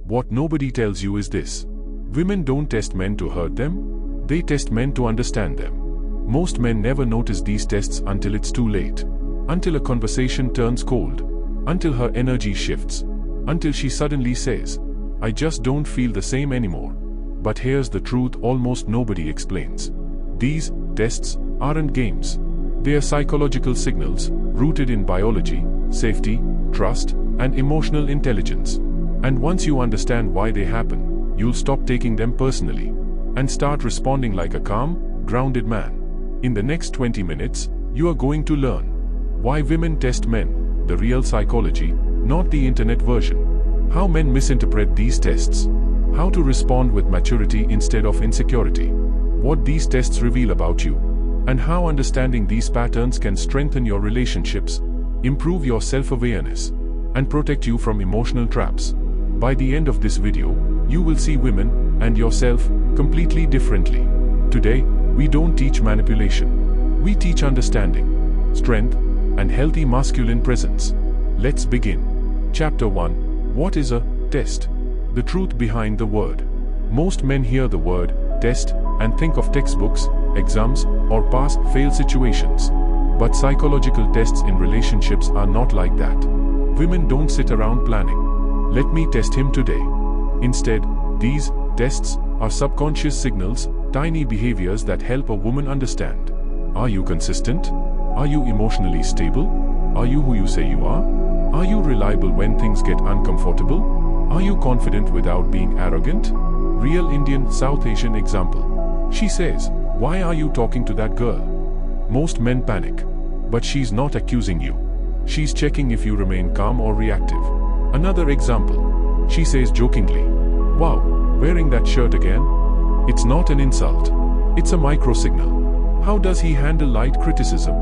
What nobody tells you is this. Women don't test men to hurt them, they test men to understand them. Most men never notice these tests until it's too late. Until a conversation turns cold. Until her energy shifts. Until she suddenly says, "I just don't feel the same anymore." But here's the truth almost nobody explains. These tests aren't games. They are psychological signals, rooted in biology, safety, trust, and emotional intelligence. And once you understand why they happen, you'll stop taking them personally, and start responding like a calm, grounded man. In the next 20 minutes, you are going to learn why women test men, the real psychology, not the internet version. How men misinterpret these tests. How to respond with maturity instead of insecurity. What these tests reveal about you. And how understanding these patterns can strengthen your relationships, improve your self-awareness, and protect you from emotional traps. By the end of this video, you will see women and yourself completely differently. Today, we don't teach manipulation. We teach understanding, strength, and healthy masculine presence. Let's begin. Chapter 1. What is a test? The truth behind the word. Most men hear the word test and think of textbooks, exams, or pass-fail situations. But psychological tests in relationships are not like that. Women don't sit around planning, "Let me test him today." Instead, these tests are subconscious signals, tiny behaviors that help a woman understand. Are you consistent? Are you emotionally stable? Are you who you say you are? Are you reliable when things get uncomfortable? Are you confident without being arrogant? Real Indian South Asian example. She says, "Why are you talking to that girl?" Most men panic. But she's not accusing you. She's checking if you remain calm or reactive. Another example. She says jokingly, "Wow, wearing that shirt again?" It's not an insult. It's a micro-signal. How does he handle light criticism?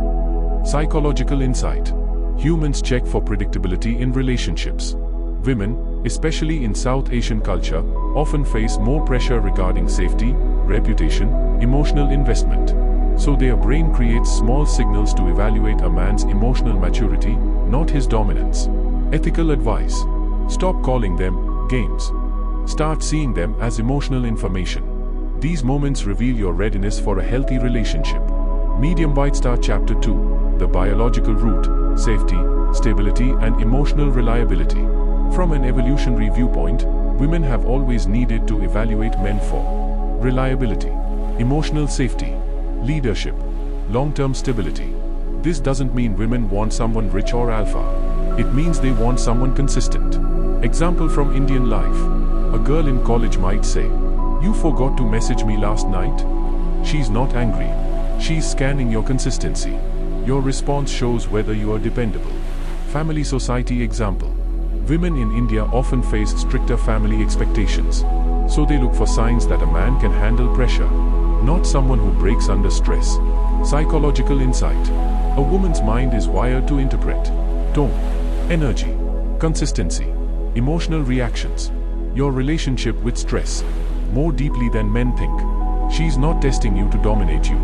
Psychological insight. Humans check for predictability in relationships. Women, especially in South Asian culture, often face more pressure regarding safety, reputation, emotional investment. So their brain creates small signals to evaluate a man's emotional maturity, not his dominance. Ethical advice. Stop calling them games. Start seeing them as emotional information. These moments reveal your readiness for a healthy relationship. Medium Bite Star Chapter 2. The biological root, safety, stability, and emotional reliability. From an evolutionary viewpoint, women have always needed to evaluate men for reliability, emotional safety, leadership, long-term stability. This doesn't mean women want someone rich or alpha. It means they want someone consistent. Example from Indian life. A girl in college might say, "You forgot to message me last night?" She's not angry. She's scanning your consistency. Your response shows whether you are dependable. Family society example. Women in India often face stricter family expectations. So they look for signs that a man can handle pressure, not someone who breaks under stress. Psychological insight. A woman's mind is wired to interpret tone, energy, consistency, emotional reactions, your relationship with stress, more deeply than men think. She's not testing you to dominate you.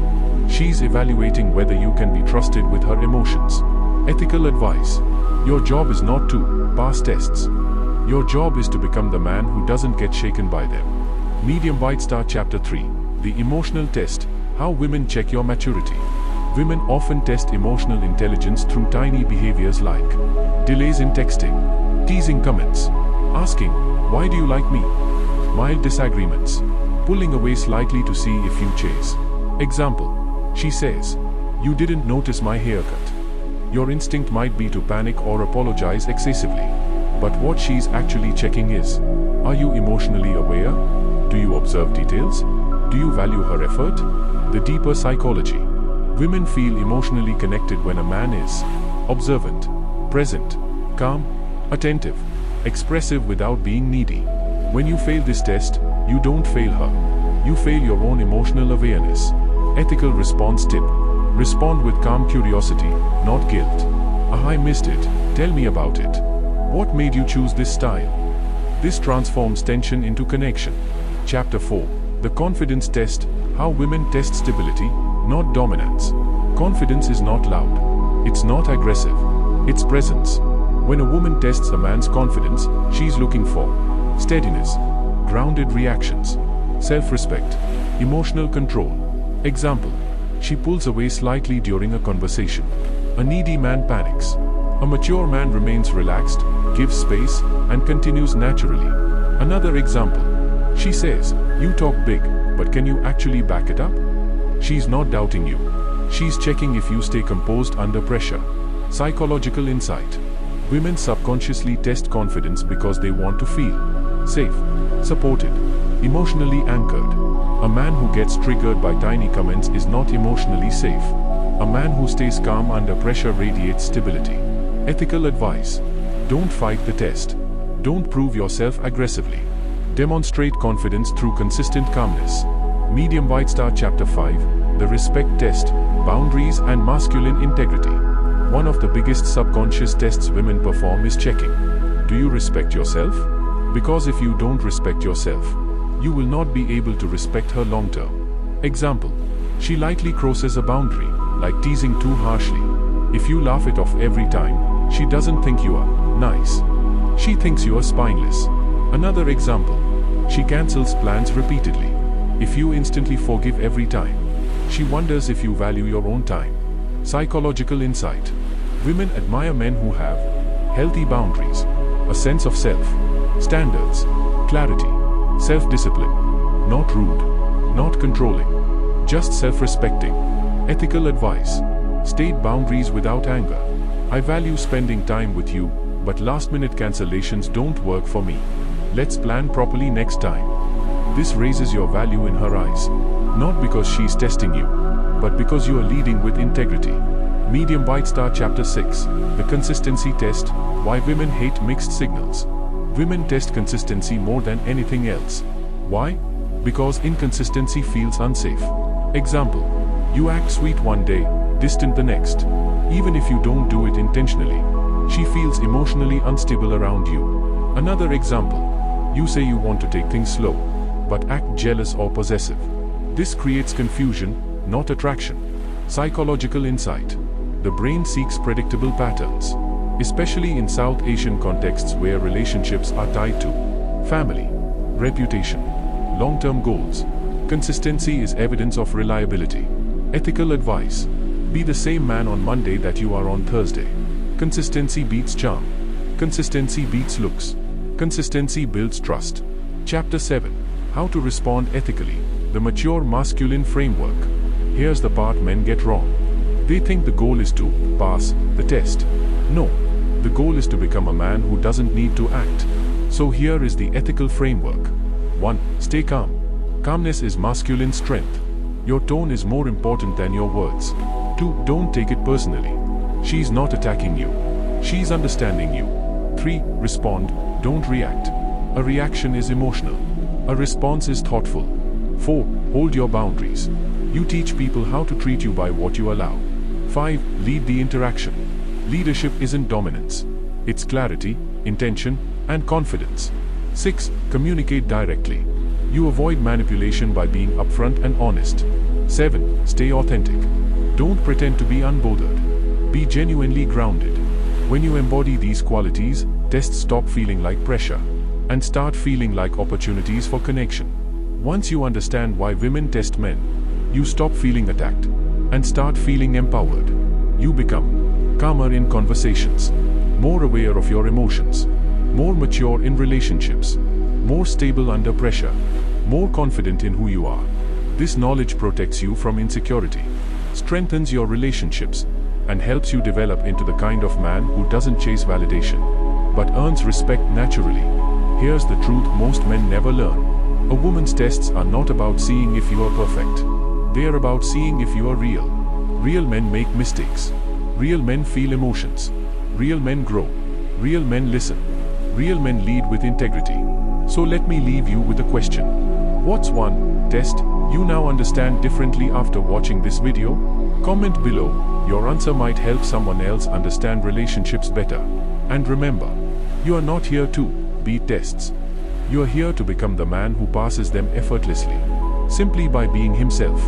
She's evaluating whether you can be trusted with her emotions. Ethical advice. Your job is not to pass tests. Your job is to become the man who doesn't get shaken by them. Medium Bite Star Chapter 3. The emotional test. How women check your maturity. Women often test emotional intelligence through tiny behaviors like delays in texting, teasing comments, asking, "Why do you like me?" Mild disagreements, pulling away slightly to see if you chase. Example. She says, "You didn't notice my haircut." Your instinct might be to panic or apologize excessively. But what she's actually checking is, are you emotionally aware? Do you observe details? Do you value her effort? The deeper psychology. Women feel emotionally connected when a man is observant, present, calm, attentive, expressive without being needy. When you fail this test, you don't fail her. You fail your own emotional awareness. Ethical response tip. Respond with calm curiosity, not guilt. "I missed it. Tell me about it. What made you choose this style?" This transforms tension into connection. Chapter 4. The confidence test. How women test stability, not dominance. Confidence is not loud. It's not aggressive. It's presence. When a woman tests a man's confidence, she's looking for steadiness, grounded reactions, self-respect, emotional control. Example: she pulls away slightly during a conversation. A needy man panics. A mature man remains relaxed, gives space, and continues naturally. Another example: she says, "You talk big, but can you actually back it up?" She's not doubting you. She's checking if you stay composed under pressure. Psychological insight. Women subconsciously test confidence because they want to feel safe, supported, emotionally anchored. A man who gets triggered by tiny comments is not emotionally safe. A man who stays calm under pressure radiates stability. Ethical advice. Don't fight the test. Don't prove yourself aggressively. Demonstrate confidence through consistent calmness. Medium White Star Chapter 5, The Respect Test, Boundaries and Masculine Integrity. One of the biggest subconscious tests women perform is checking. Do you respect yourself? Because if you don't respect yourself, you will not be able to respect her long term. Example: she lightly crosses a boundary, like teasing too harshly. If you laugh it off every time, she doesn't think you are nice. She thinks you are spineless. Another example: she cancels plans repeatedly. If you instantly forgive every time, she wonders if you value your own time. Psychological insight. Women admire men who have healthy boundaries, a sense of self, standards, clarity, self-discipline. Not rude, not controlling, just self-respecting. Ethical advice. State boundaries without anger. I value spending time with you, but last-minute cancellations don't work for me. Let's plan properly next time. This raises your value in her eyes. Not because she's testing you, but because you are leading with integrity. Medium White Star Chapter 6, The Consistency Test, Why Women Hate Mixed Signals. Women test consistency more than anything else. Why? Because inconsistency feels unsafe. Example: you act sweet one day, distant the next. Even if you don't do it intentionally, she feels emotionally unstable around you. Another example: you say you want to take things slow, but act jealous or possessive. This creates confusion, not attraction. Psychological insight. The brain seeks predictable patterns, especially in South Asian contexts where relationships are tied to family, reputation, long-term goals. Consistency is evidence of reliability. Ethical advice. Be the same man on Monday that you are on Thursday. Consistency beats charm. Consistency beats looks. Consistency builds trust. Chapter 7. How to respond ethically. The mature masculine framework. Here's the part men get wrong. They think the goal is to pass the test. No, the goal is to become a man who doesn't need to act. So here is the ethical framework. 1. Stay calm. Calmness is masculine strength. Your tone is more important than your words. 2. Don't take it personally. She's not attacking you. She's understanding you. 3. Respond, don't react. A reaction is emotional. A response is thoughtful. 4. Hold your boundaries. You teach people how to treat you by what you allow. 5. Lead the interaction. Leadership isn't dominance. It's clarity, intention, and confidence. 6. Communicate directly. You avoid manipulation by being upfront and honest. 7. Stay authentic. Don't pretend to be unbothered. Be genuinely grounded. When you embody these qualities, tests stop feeling like pressure and start feeling like opportunities for connection. Once you understand why women test men, you stop feeling attacked and start feeling empowered. You become calmer in conversations, more aware of your emotions, more mature in relationships, more stable under pressure, more confident in who you are. This knowledge protects you from insecurity, strengthens your relationships, and helps you develop into the kind of man who doesn't chase validation, but earns respect naturally. Here's the truth most men never learn. A woman's tests are not about seeing if you are perfect. They are about seeing if you are real. Real men make mistakes. Real men feel emotions. Real men grow. Real men listen. Real men lead with integrity. So let me leave you with a question. What's one test you now understand differently after watching this video? Comment below. Your answer might help someone else understand relationships better. And remember, you are not here to beat tests. You are here to become the man who passes them effortlessly, simply by being himself.